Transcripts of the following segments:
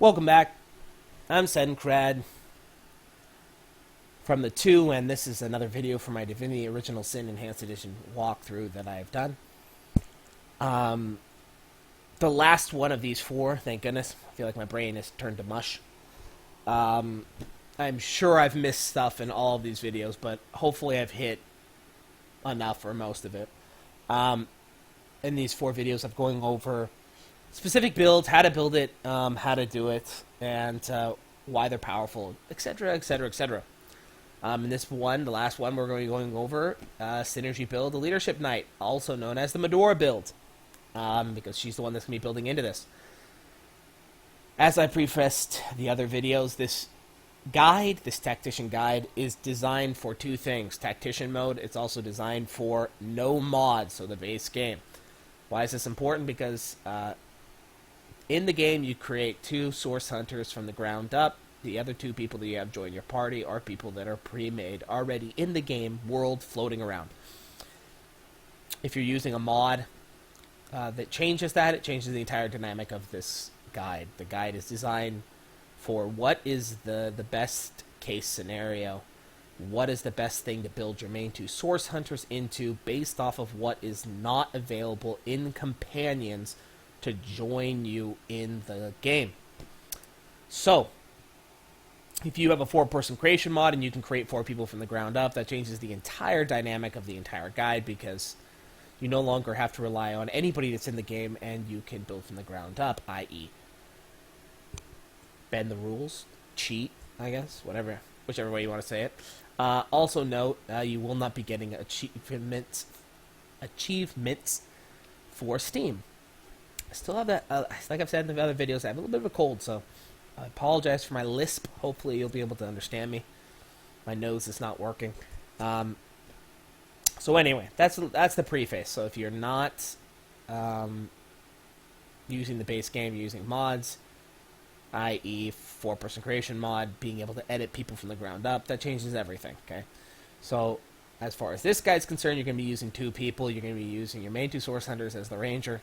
Welcome back. I'm Sencrad from the 2, and this is another video for my Divinity Original Sin Enhanced Edition walkthrough that I've done. The last one of these 4, thank goodness. I feel like my brain has turned to mush. I'm sure I've missed stuff in all of these videos, but hopefully I've hit enough or most of it. In these 4 videos, I'm going over specific builds, how to build it, how to do it, and why they're powerful, etc., etc., etc. In this one, the last one, we're going to be going over Synergy build, the Leadership Knight, also known as the Madora build, because she's the one that's going to be building into this. As I prefaced the other videos, this guide, this Tactician guide, is designed for 2 things. Tactician mode, it's also designed for no mods, so the base game. Why is this important? Because in the game, you create 2 source hunters from the ground up. The other 2 people that you have join your party are people that are pre-made, already in the game world, floating around. If you're using a mod that changes that, it changes the entire dynamic of this guide. The guide is designed for what is the best case scenario. What is the best thing to build your main 2 source hunters into based off of what is not available in companions to join you in the game. So, if you have a 4-person creation mod and you can create 4 people from the ground up, that changes the entire dynamic of the entire guide, because you no longer have to rely on anybody that's in the game, and you can build from the ground up, i.e. bend the rules, cheat, I guess, whichever way you want to say it. Also note, you will not be getting achievements for Steam. I still have that, like I've said in the other videos, I have a little bit of a cold, so I apologize for my lisp. Hopefully you'll be able to understand me. My nose is not working. So anyway, that's the preface. So if you're not using the base game, you're using mods, i.e. 4-person creation mod, being able to edit people from the ground up, that changes everything, okay? So as far as this guy's concerned, you're going to be using 2 people. You're going to be using your main 2 source hunters as the ranger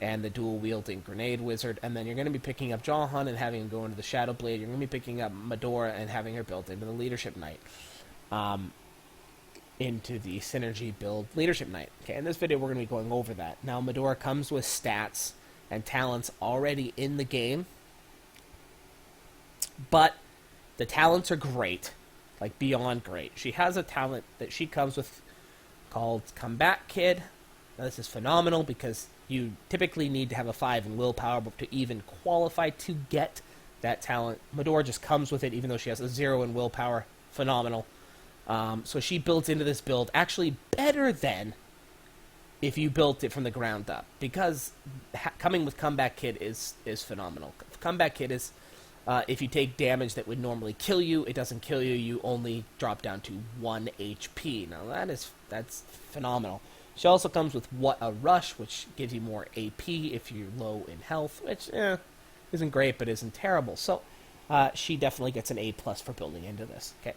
and the dual wielding grenade wizard, and then you're going to be picking up Jahan and having him go into the Shadowblade. You're going to be picking up Madora and having her built into the Leadership Knight, into the Synergy build Leadership Knight. Okay, in this video we're going to be going over that. Now Madora comes with stats and talents already in the game, but the talents are great, like beyond great. She has a talent that she comes with called Combat Kid. Now this is phenomenal because you typically need to have a 5 in willpower to even qualify to get that talent. Madora just comes with it, even though she has a 0 in willpower. Phenomenal. So she builds into this build actually better than if you built it from the ground up, because coming with Comeback Kid is phenomenal. Comeback Kid is, if you take damage that would normally kill you, it doesn't kill you. You only drop down to 1 HP. Now that's phenomenal. She also comes with What a Rush, which gives you more AP if you're low in health, which isn't great, but isn't terrible. So she definitely gets an A+ for building into this. Okay,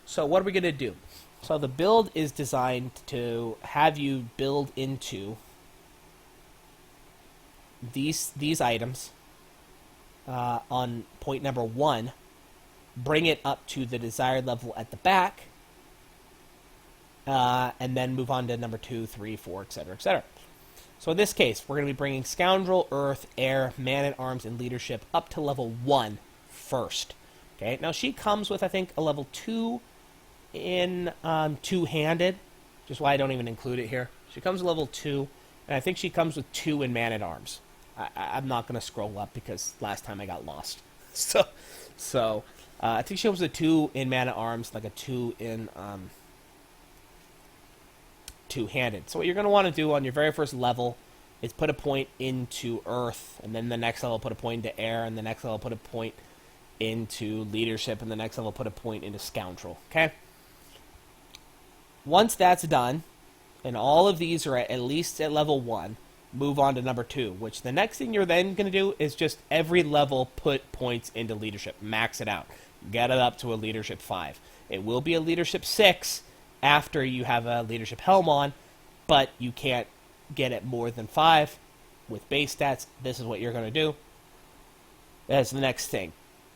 so what are we going to do? So the build is designed to have you build into these items on point number 1, bring it up to the desired level at the back, and then move on to number 2, 3, 4, etc., etc. So in this case, we're going to be bringing Scoundrel, Earth, Air, Man-at-Arms, and Leadership up to level 1 first. Okay, now she comes with, I think, a level 2 in two-handed, which is why I don't even include it here. She comes with level 2, and I think she comes with 2 in Man-at-Arms. I'm not going to scroll up because last time I got lost. So I think she comes with 2 in Man-at-Arms, like a 2 in two-handed. So what you're going to want to do on your very first level is put a point into Earth, and then the next level put a point into Air, and the next level put a point into Leadership, and the next level put a point into Scoundrel. Okay? Once that's done, and all of these are at least at level 1, move on to number 2, which the next thing you're then going to do is just every level put points into Leadership. Max it out. Get it up to a Leadership 5. It will be a Leadership 6 after you have a Leadership Helm on, but you can't get it more than 5 with base stats. This is what you're going to do. as the next thing.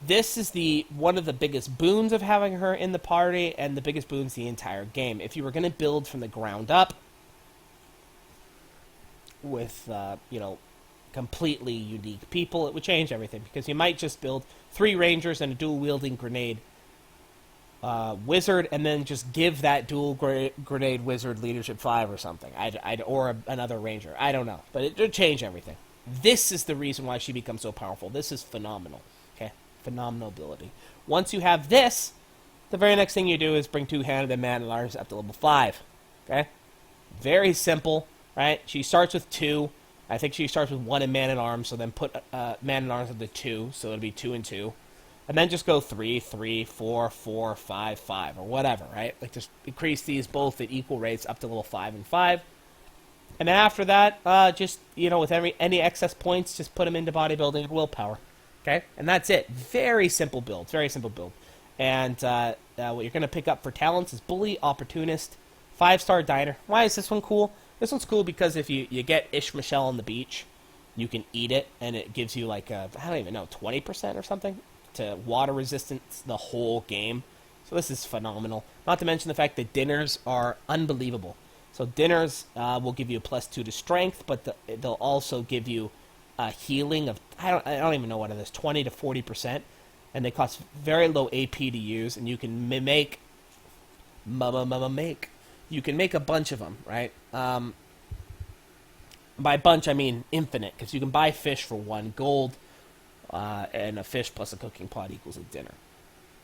This is one of the biggest boons of having her in the party, and the biggest boons the entire game. If you were going to build from the ground up with, completely unique people, it would change everything, because you might just build 3 rangers and a dual wielding grenade wizard, and then just give that dual grenade wizard leadership 5 or something, or another ranger. I don't know, but it would change everything. This is the reason why she becomes so powerful. This is phenomenal. Okay, phenomenal ability. Once you have this, the very next thing you do is bring 2-handed man-at-arms up to level 5. Okay, very simple, right? She starts with 2. I think she starts with 1 in man-at-arms, so then put man-at-arms with the 2, so it'll be 2 and 2. And then just go 3, 3, 4, 4, 5, 5, or whatever, right? Like, just increase these both at equal rates up to level 5 and 5. And then after that, just, with any excess points, just put them into bodybuilding and willpower. Okay? And that's it. Very simple build. Very simple build. And what you're going to pick up for talents is Bully, Opportunist, 5-star Diner. Why is this one cool? This one's cool because if you get Ish Michelle on the beach, you can eat it, and it gives you like I don't even know, 20% or something to water resistance the whole game. So this is phenomenal. Not to mention the fact that dinners are unbelievable. So dinners will give you a +2 to strength, but they'll also give you a healing of, I don't even know what it is, 20 to 40%. And they cost very low AP to use, and you can make you can make a bunch of them, right? By bunch, I mean infinite, because you can buy fish for 1 gold, and a fish plus a cooking pot equals a dinner.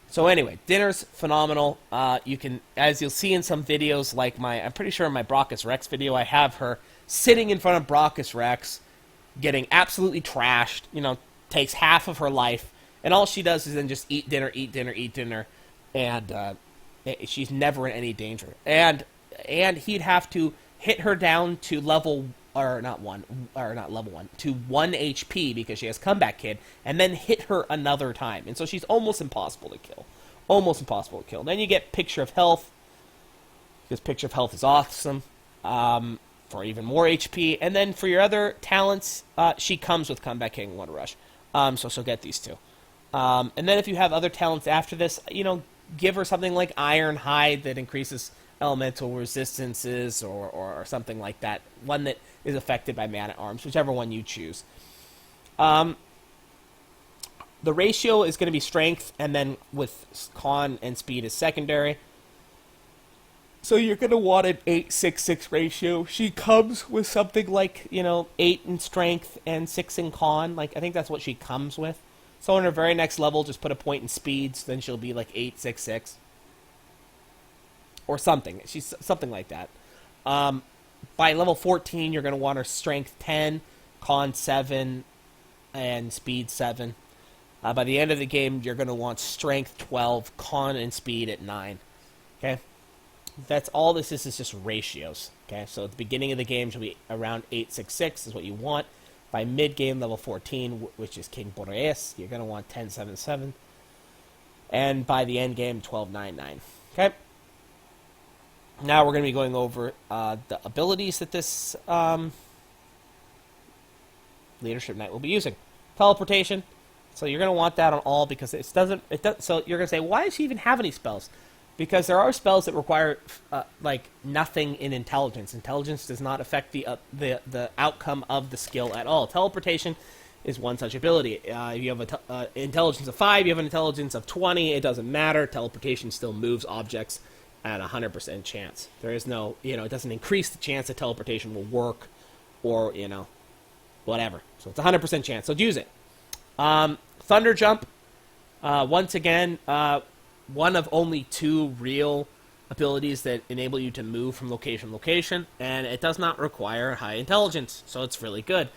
So anyway, dinner's phenomenal. You can, as you'll see in some videos, like I'm pretty sure in my Brachus Rex video, I have her sitting in front of Brachus Rex, getting absolutely trashed, takes half of her life, and all she does is then just eat dinner, and she's never in any danger. And he'd have to hit her down to not level 1, to 1 HP because she has Comeback Kid, and then hit her another time. And so she's almost impossible to kill. Then you get Picture of Health, because Picture of Health is awesome, for even more HP. And then for your other talents, she comes with Comeback Kid and Water Rush. So she'll get these 2. And then if you have other talents after this, give her something like Iron Hide that increases elemental resistances, or something like that. One that is affected by man-at-arms, whichever one you choose. The ratio is going to be strength, and then with con and speed as secondary. So you're going to want an 8-6-6 ratio. She comes with something like, 8 in strength and 6 in con. Like, I think that's what she comes with. So on her very next level, just put a point in speeds, then she'll be like 8-6-6. Or something. She's something like that. By level 14, you're going to want her strength 10, con 7, and speed 7. By the end of the game, you're going to want strength 12, con and speed at 9. Okay? That's all this is just ratios. Okay? So at the beginning of the game, she'll be around 8-6-6 is what you want. By mid-game, level 14, which is King Boreas, you're going to want 10-7-7. And by the end game, 12-9-9. Okay? Now we're going to be going over the abilities that this Leadership Knight will be using. Teleportation. So you're going to want that on all, because it doesn't. So you're going to say, why does she even have any spells? Because there are spells that require nothing in intelligence. Intelligence does not affect the outcome of the skill at all. Teleportation is one such ability. If you have an intelligence of 5, you have an intelligence of 20. It doesn't matter. Teleportation still moves objects at 100% chance. There is no, it doesn't increase the chance that teleportation will work, or whatever. So it's 100% chance. So use it. Thunder Jump. Once again, one of only 2 real abilities that enable you to move from location to location, and it does not require high intelligence, so it's really good.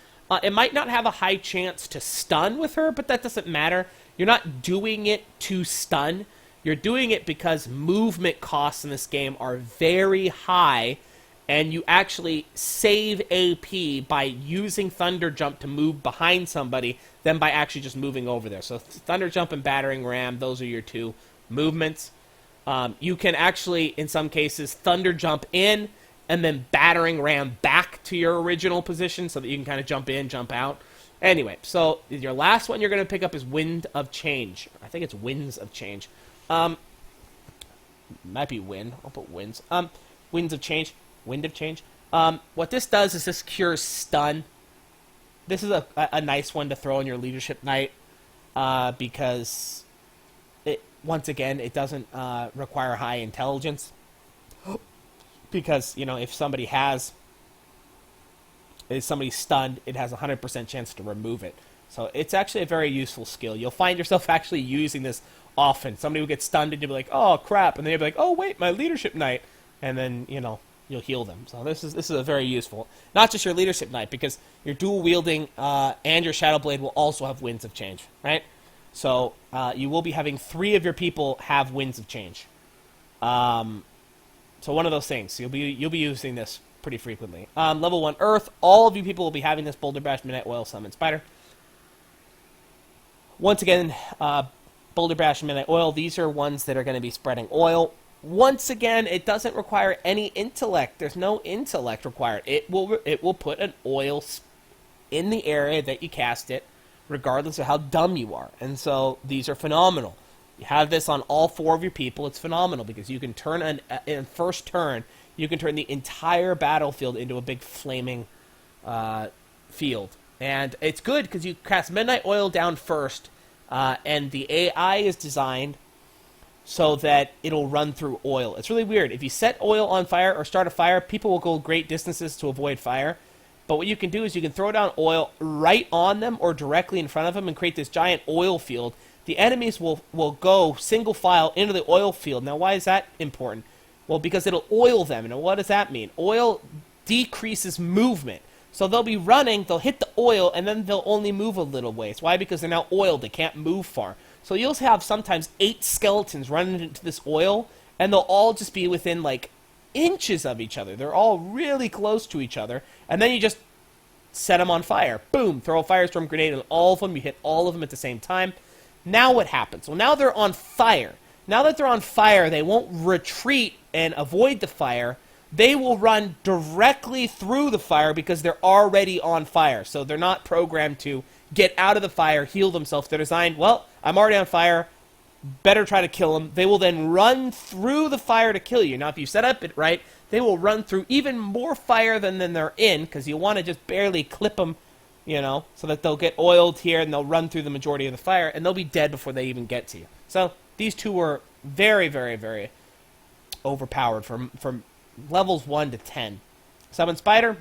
It might not have a high chance to stun with her, but that doesn't matter. You're not doing it to stun. You're doing it because movement costs in this game are very high, and you actually save AP by using Thunder Jump to move behind somebody than by actually just moving over there. So Thunder Jump and Battering Ram, those are your 2 movements. You can actually, in some cases, Thunder Jump in and then Battering Ram back to your original position so that you can kind of jump in, jump out. Anyway, so your last one you're going to pick up is Wind of Change. I think it's Winds of Change. Might be Wind. I'll put Winds. Winds of Change. Wind of Change. What this does is this cures stun. This is a nice one to throw on your leadership knight because once again, it doesn't require high intelligence. Because, if somebody's stunned, it has a 100% chance to remove it. So it's actually a very useful skill. You'll find yourself actually using this often. Somebody will get stunned and you'll be like, oh, crap. And then you'll be like, oh, wait, my leadership knight. And then, you'll heal them. So this is a very useful. Not just your leadership knight, because your dual wielding and your Shadowblade will also have Winds of Change, right? So you will be having 3 of your people have Winds of Change. So one of those things. You'll be using this pretty frequently. Level 1 Earth. All of you people will be having this Boulder Bash, Midnight Oil, Summon Spider. Once again, Boulder Bash and Midnight Oil. These are ones that are going to be spreading oil. Once again, it doesn't require any intellect. There's no intellect required. It will put an oil in the area that you cast it, regardless of how dumb you are. And so these are phenomenal. You have this on all 4 of your people. It's phenomenal because you can turn in first turn, you can turn the entire battlefield into a big flaming field. And it's good because you cast Midnight Oil down first, and the AI is designed so that it'll run through oil. It's really weird. If you set oil on fire or start a fire, people will go great distances to avoid fire. But what you can do is you can throw down oil right on them or directly in front of them and create this giant oil field. The enemies will go single file into the oil field. Now, why is that important? Well, because it'll oil them. And what does that mean? Oil decreases movement. So they'll be running, they'll hit the oil, and then they'll only move a little ways. Why? Because they're now oiled. They can't move far. So you'll have sometimes 8 skeletons running into this oil, and they'll all just be within, like, inches of each other. They're all really close to each other. And then you just set them on fire. Boom! Throw a firestorm grenade on all of them. You hit all of them at the same time. Now what happens? Well, now they're on fire. Now that they're on fire, they won't retreat and avoid the fire. They will run directly through the fire because they're already on fire. So they're not programmed to get out of the fire, heal themselves. They're designed, well, I'm already on fire. Better try to kill them. They will then run through the fire to kill you. Now, if you set up it right, they will run through even more fire than they're in because you want to just barely clip them, so that they'll get oiled here and they'll run through the majority of the fire and they'll be dead before they even get to you. So these 2 were very, very, very overpowered from levels 1 to 10. Summon Spider.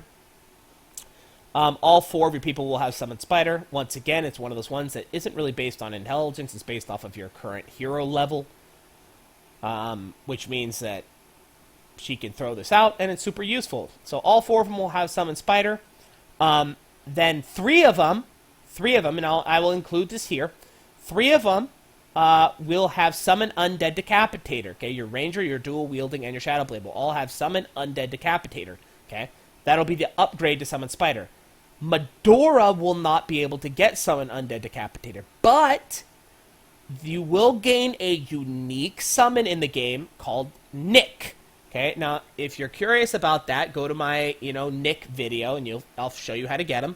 All 4 of your people will have Summon Spider. Once again, it's one of those ones that isn't really based on intelligence. It's based off of your current hero level, which means that she can throw this out, and it's super useful. So all 4 of them will have Summon Spider. Then 3 of them, and I will include this here, 3 of them will have Summon Undead Decapitator. Okay, your Ranger, your Dual Wielding, and your Shadowblade will all have Summon Undead Decapitator. Okay, that'll be the upgrade to Summon Spider. Madora will not be able to get Summon Undead Decapitator, but you will gain a unique summon in the game called Nick. Okay, now, if you're curious about that, go to my, Nick video, and I'll show you how to get him.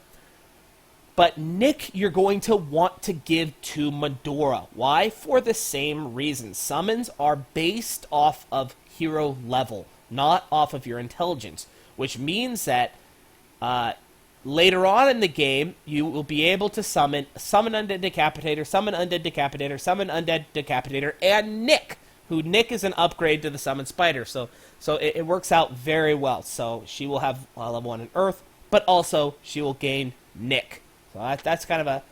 But Nick, you're going to want to give to Madora. Why? For the same reason. Summons are based off of hero level, not off of your intelligence, which means that later on in the game, you will be able to summon Undead Decapitator, Summon Undead Decapitator, Summon Undead Decapitator, and Nick, who Nick is an upgrade to the Summon Spider. So it works out very well. So she will have level 1 in Earth, but also she will gain Nick. So that's kind of a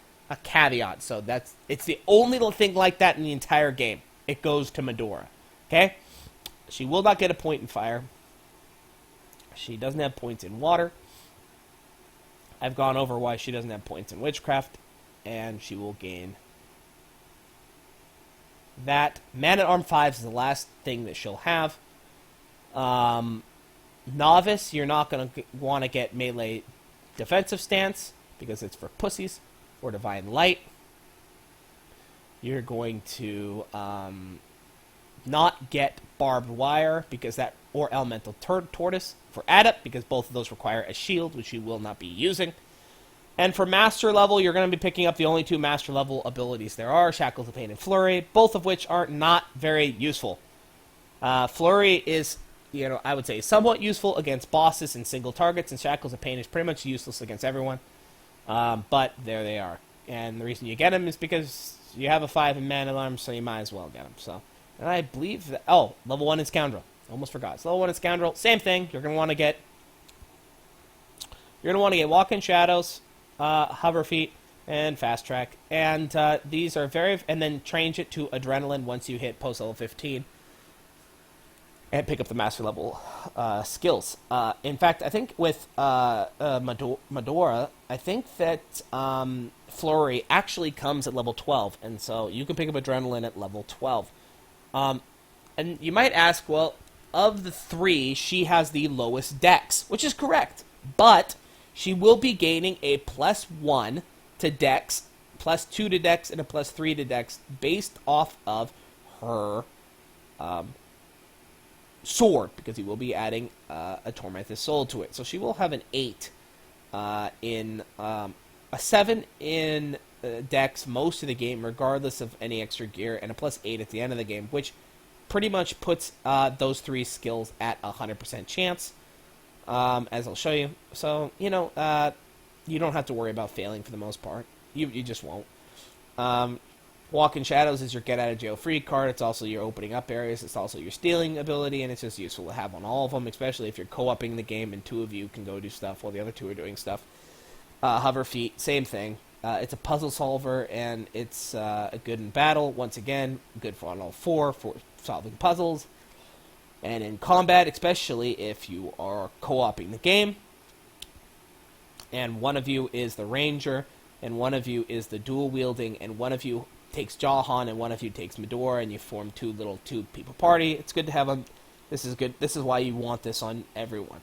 caveat. So it's the only little thing like that in the entire game. It goes to Madora. Okay? She will not get a point in fire. She doesn't have points in water. I've gone over why she doesn't have points in witchcraft, and she will gain that. Man-at-Arm 5 is the last thing that she'll have. Novice, you're not going to want to get melee defensive stance because it's for pussies, or Divine Light. You're going to not get Barbed Wire because that, or Elemental Tortoise for Adept because both of those require a shield, which you will not be using. And for master level, you're going to be picking up the only 2 master level abilities there are, Shackles of Pain and Flurry, both of which are not very useful. Flurry is, I would say somewhat useful against bosses and single targets, and Shackles of Pain is pretty much useless against everyone. But there they are. And the reason you get them is because you have a 5 in Man Alarm, so you might as well get them. So, and I believe that... Oh, level 1 is Scoundrel. Almost forgot. So level 1 is Scoundrel. Same thing. You're going to want to get... Walk in Shadows, Hover Feet, and Fast Track. And these are very... And then change it to Adrenaline once you hit post level 15. And pick up the master level skills. In fact, I think with Madora, I think that Flurry actually comes at level 12. And so you can pick up Adrenaline at level 12. And you might ask, well, of the 3, she has the lowest dex, which is correct. But she will be gaining a +1 to dex, +2 to dex, and a +3 to dex based off of her sword, because he will be adding a Tormented Soul to it. So she will have an 8 in a 7 in dex most of the game, regardless of any extra gear, and a +8 at the end of the game, which pretty much puts those 3 skills at 100% chance, as I'll show you. So, you don't have to worry about failing for the most part. You just won't. Walk in Shadows is your get-out-of-jail-free card. It's also your opening up areas. It's also your stealing ability, and it's just useful to have on all of them, especially if you're co-oping the game and 2 of you can go do stuff while the other 2 are doing stuff. Hover Feet, same thing. It's a puzzle solver, and it's good in battle. Once again, good for on all 4 for solving puzzles. And in combat, especially if you are co-oping the game, and one of you is the Ranger, and one of you is the dual wielding, and one of you takes Jahan, and one of you takes Madora, and you form 2-people party. It's good to have them. This is good. This is why you want this on everyone.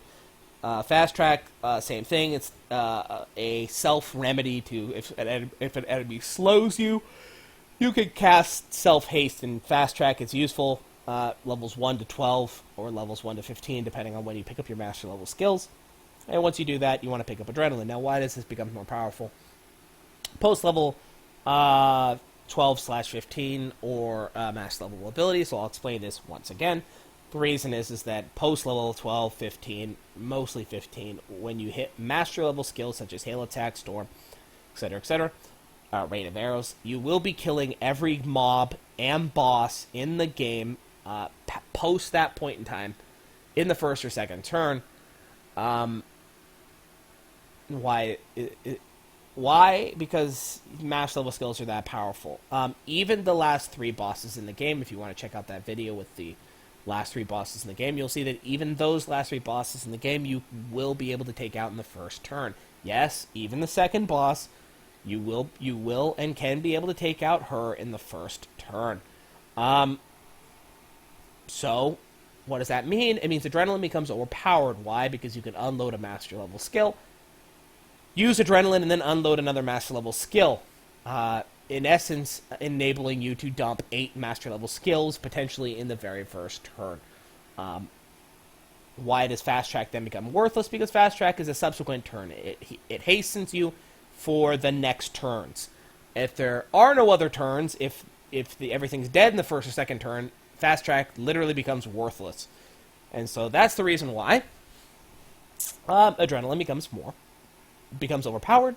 Fast Track, same thing. It's a self-remedy to if an enemy slows you, you can cast Self-Haste, and Fast Track is useful. Levels 1 to 12 or levels 1 to 15, depending on when you pick up your master level skills. And once you do that, you want to pick up Adrenaline. Now, why does this become more powerful? Post level 12/15 or master level ability. So I'll explain this once again. The reason is that post level 12, 15, mostly 15, when you hit master level skills such as Hail Attack, Storm, etc., Rain of Arrows, you will be killing every mob and boss in the game post that point in time in the first or second turn. Why? Because master level skills are that powerful. Even the last 3 bosses in the game, if you want to check out that video with the last 3 bosses in the game, you'll see that even those last 3 bosses in the game you will be able to take out in the first turn. Yes, even the second boss, you will and can be able to take out her in the first turn. So, what does that mean? It means Adrenaline becomes overpowered. Why? Because you can unload a master level skill, use Adrenaline, and then unload another master level skill. In essence, enabling you to dump 8 master level skills, potentially in the very first turn. Why does Fast Track then become worthless? Because Fast Track is a subsequent turn. It hastens you for the next turns. If there are no other turns, if everything's dead in the first or second turn, Fast Track literally becomes worthless. And so that's the reason why Adrenaline becomes overpowered,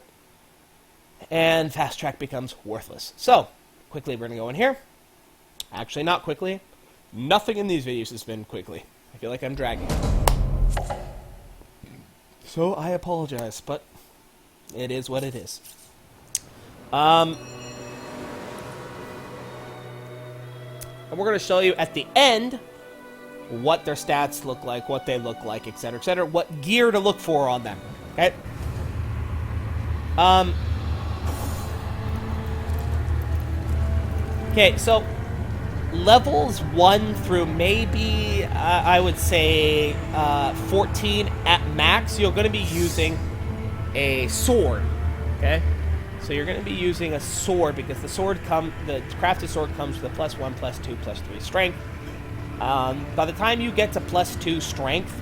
and Fast Track becomes worthless. So, quickly we're going to go in here. Actually, not quickly. Nothing in these videos has been quickly. I feel like I'm dragging. So, I apologize, but it is what it is. And we're going to show you at the end what their stats look like, what they look like, etc., what gear to look for on them. Okay? Okay, so levels 1 through maybe, I would say, 14 at max, you're going to be using a sword, okay? So you're going to be using a sword because the crafted sword comes with a +1, +2, +3 strength. By the time you get to +2 strength,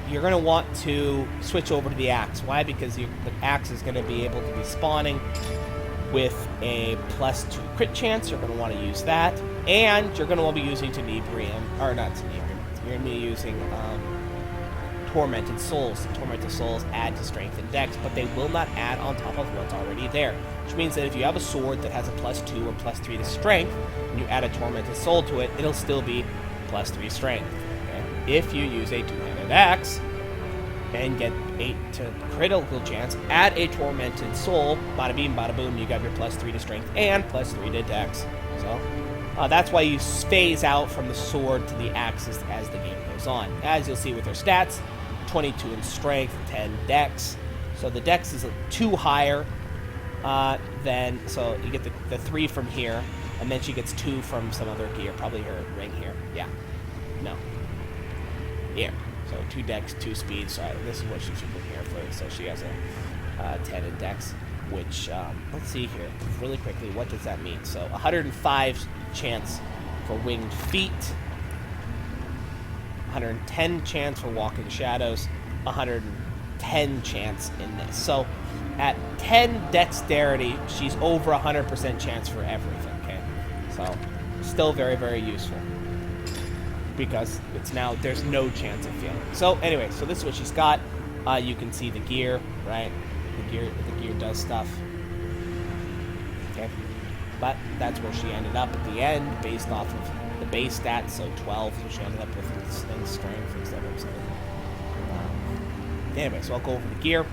you're going to want to switch over to the axe. Why? Because the axe is going to be able to be spawning with a +2 crit chance. You're going to want to use that. And you're going to want to be using Tenebrium, or not Tenebrium, you're going to be using Tormented Souls. Tormented Souls add to Strength and Dex, but they will not add on top of what's already there. Which means that if you have a sword that has a +2 or +3 to Strength, and you add a Tormented Soul to it, it'll still be +3 Strength. Okay? If you use a two-handed axe and get 8 to critical chance, add a Tormented Soul, bada beam, bada boom, you got your +3 to Strength and +3 to Dex. So that's why you phase out from the sword to the axes as the game goes on. As you'll see with their stats, 22 in Strength, 10 Dex. So the Dex is 2 higher than, so you get the 3 from here, and then she gets 2 from some other gear, probably her ring here. Yeah. No. Here. So 2 Dex, 2 speed. So this is what she should bring here for. So she has a 10 in Dex, which, let's see here really quickly. What does that mean? So 105 chance for winged feet, 110 chance for walking shadows, 110 chance in this. So at 10 dexterity, she's over 100% chance for everything. Okay, so still very, very useful, because it's now, there's no chance of failing. So anyway, so this is what she's got. You can see the gear, right? The gear does stuff. Okay, but that's where she ended up at the end, based off of the base stats. So 12, so she ended up with in strength instead of something. Anyway, so I'll go over the gear.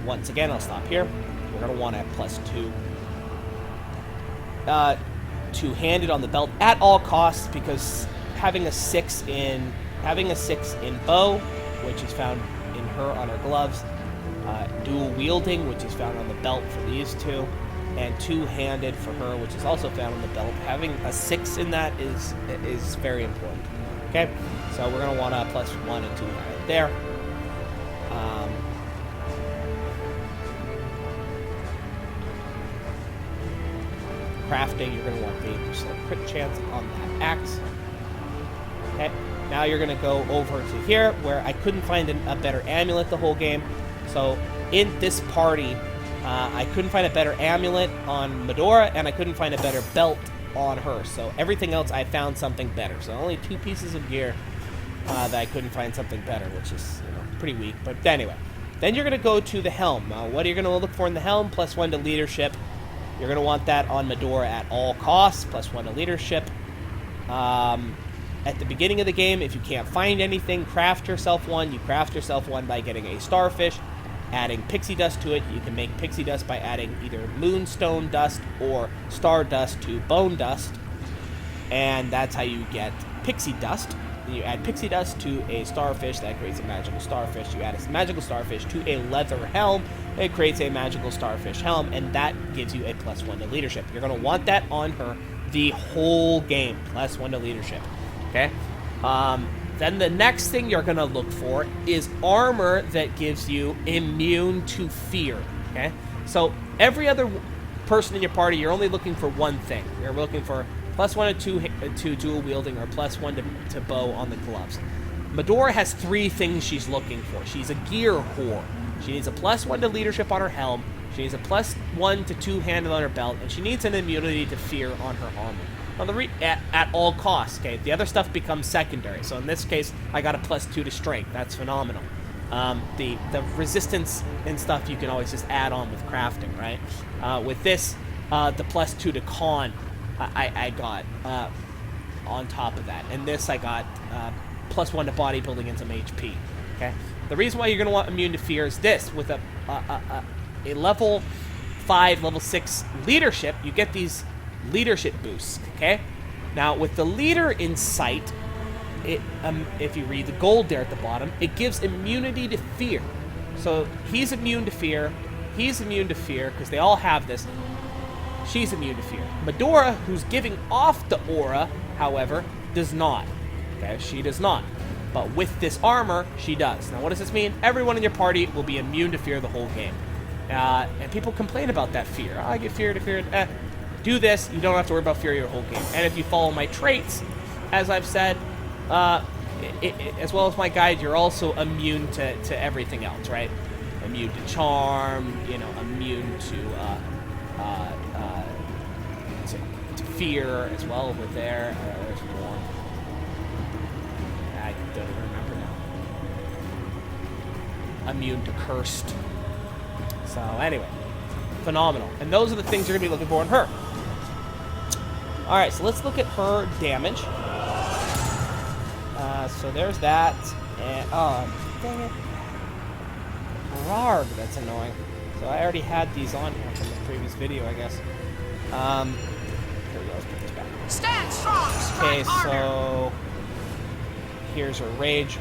Once again, I'll stop here. We're gonna want to have +2. Two-handed on the belt at all costs, because having a 6 in bow, which is found in her on her gloves, dual wielding, which is found on the belt for these two, and two-handed for her, which is also found on the belt. Having a 6 in that is very important. Okay, so we're gonna want a +1 and 2 right there. Crafting, you're going to want the 8% crit chance on that axe. Okay, now you're going to go over to here, where I couldn't find a better amulet the whole game. So in this party, I couldn't find a better amulet on Madora, and I couldn't find a better belt on her. So everything else, I found something better. So only 2 pieces of gear that I couldn't find something better, which is, you know, pretty weak. But anyway, then you're going to go to the helm. What are you going to look for in the helm? +1 to leadership. You're going to want that on Madora at all costs, +1 to leadership. At the beginning of the game, if you can't find anything, craft yourself one. You craft yourself one by getting a starfish, adding pixie dust to it. You can make pixie dust by adding either moonstone dust or star dust to bone dust. And that's how you get pixie dust. You add pixie dust to a starfish, that creates a magical starfish. You add a magical starfish to a leather helm, it creates a magical starfish helm, and that gives you a +1 to leadership. You're going to want that on her the whole game, +1 to leadership. Okay? Then the next thing you're going to look for is armor that gives you immune to fear. Okay? So every other person in your party, you're only looking for one thing. You're looking for +1 to dual wielding, or +1 to bow on the gloves. Madora has 3 things she's looking for. She's a gear whore. She needs a +1 to leadership on her helm. She needs a +1 to two-handed on her belt, and she needs an immunity to fear on her armor. Now, at all costs. Okay, the other stuff becomes secondary. So in this case, I got a +2 to strength. That's phenomenal. The resistance and stuff you can always just add on with crafting, right? With this, the +2 to con, I got on top of that. And this I got +1 to bodybuilding and some HP. Okay. The reason why you're going to want immune to fear is this: with a level 5, level 6 leadership, you get these leadership boosts. Okay. Now with the leader in sight, it if you read the gold there at the bottom, it gives immunity to fear. So he's immune to fear. He's immune to fear because they all have this. She's immune to fear. Madora, who's giving off the aura, however, does not. Okay, she does not. But with this armor, she does. Now, what does this mean? Everyone in your party will be immune to fear the whole game. And people complain about that fear. Oh, I get fear to fear. Do this, you don't have to worry about fear your whole game. And if you follow my traits, as I've said, as well as my guide, you're also immune to everything else, right? Immune to charm, you know, immune to fear as well over there. There's more. I don't even remember now. Immune to cursed. So anyway, phenomenal. And those are the things you're going to be looking for in her. Alright, so let's look at her damage. So there's that. And, oh, dang it. Rarg, that's annoying. So I already had these on here from the previous video, I guess. Here we go, let's put this back. Stand strong, Okay, so here's her rage.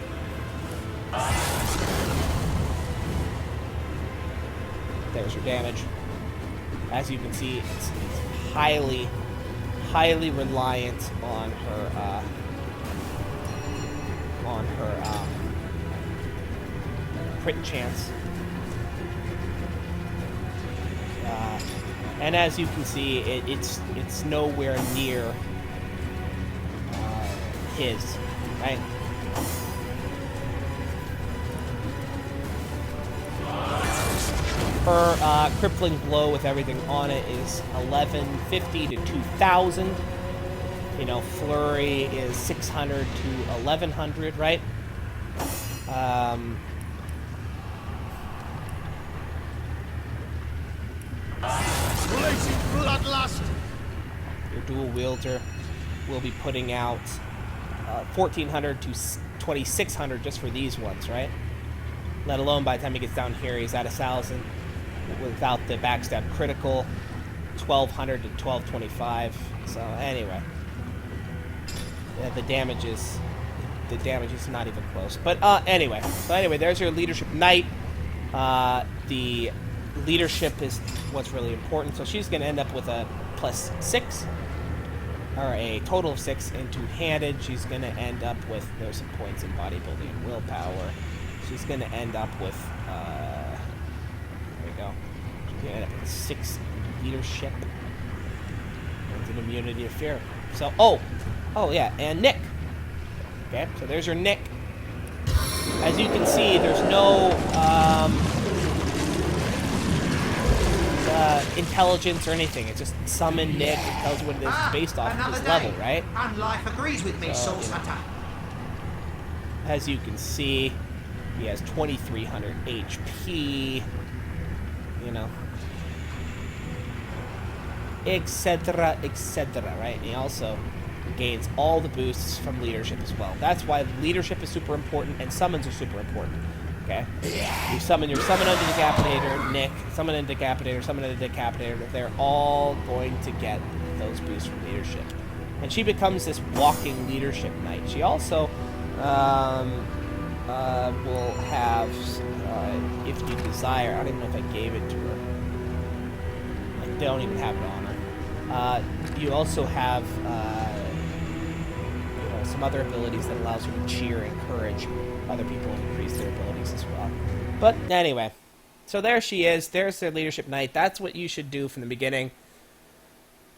There's her damage. As you can see, it's highly reliant on her crit chance. And as you can see, it's nowhere near his, right? Her crippling blow with everything on it is 1150 to 2000. You know, flurry is 600 to 1100, right? Bloodlust. Your dual wielder will be putting out 1400 to 2600 just for these ones, right? Let alone by the time he gets down here, he's at 1000 without the backstab critical, 1200 to 1225. So anyway, yeah, the damage is not even close. But anyway, there's your leadership knight. The leadership is what's really important. So she's going to end up with a +6, or a total of 6 in two-handed. She's going to end up with, there's some points in bodybuilding and willpower. She's going to end up with, there we go. She's going to end up with 6 leadership and an immunity of fear. So, oh yeah, and Nick. Okay, so there's your Nick. As you can see, there's no intelligence or anything. It's just summon Nick. It tells you what it is based off of his level, right? And life agrees with me, So, Soul Hunter. as you can see, he has 2300 HP, you know, etc., right? And he also gains all the boosts from leadership as well. That's why leadership is super important, and summons are super important, okay? You summon your Summon Under Decapitator, Nick, Summon Under Decapitator, Summon Under Decapitator, they're all going to get those boosts from leadership. And she becomes this walking leadership knight. She also will have, if you desire, I don't even know if I gave it to her. I don't even have it on her. You also have some other abilities that allows you to cheer and encourage other people and increase their abilities as well. But anyway, so there she is. There's their leadership knight. That's what you should do from the beginning.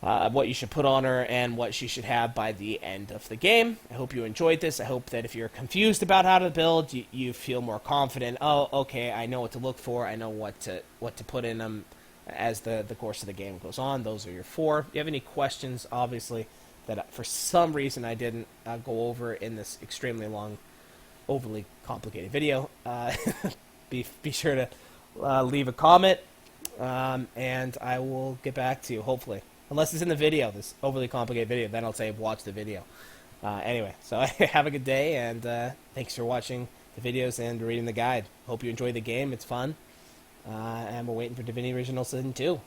What you should put on her and what she should have by the end of the game. I hope you enjoyed this. I hope that if you're confused about how to build, you feel more confident. Oh, okay, I know what to look for. I know what to put in them as the course of the game goes on. Those are your 4. If you have any questions, obviously, that for some reason I didn't go over in this extremely long, overly complicated video, be sure to leave a comment, and I will get back to you, hopefully. Unless it's in the video, this overly complicated video, then I'll say watch the video. Anyway, so have a good day, and thanks for watching the videos and reading the guide. Hope you enjoy the game. It's fun. And we're waiting for Divinity Original Sin 2.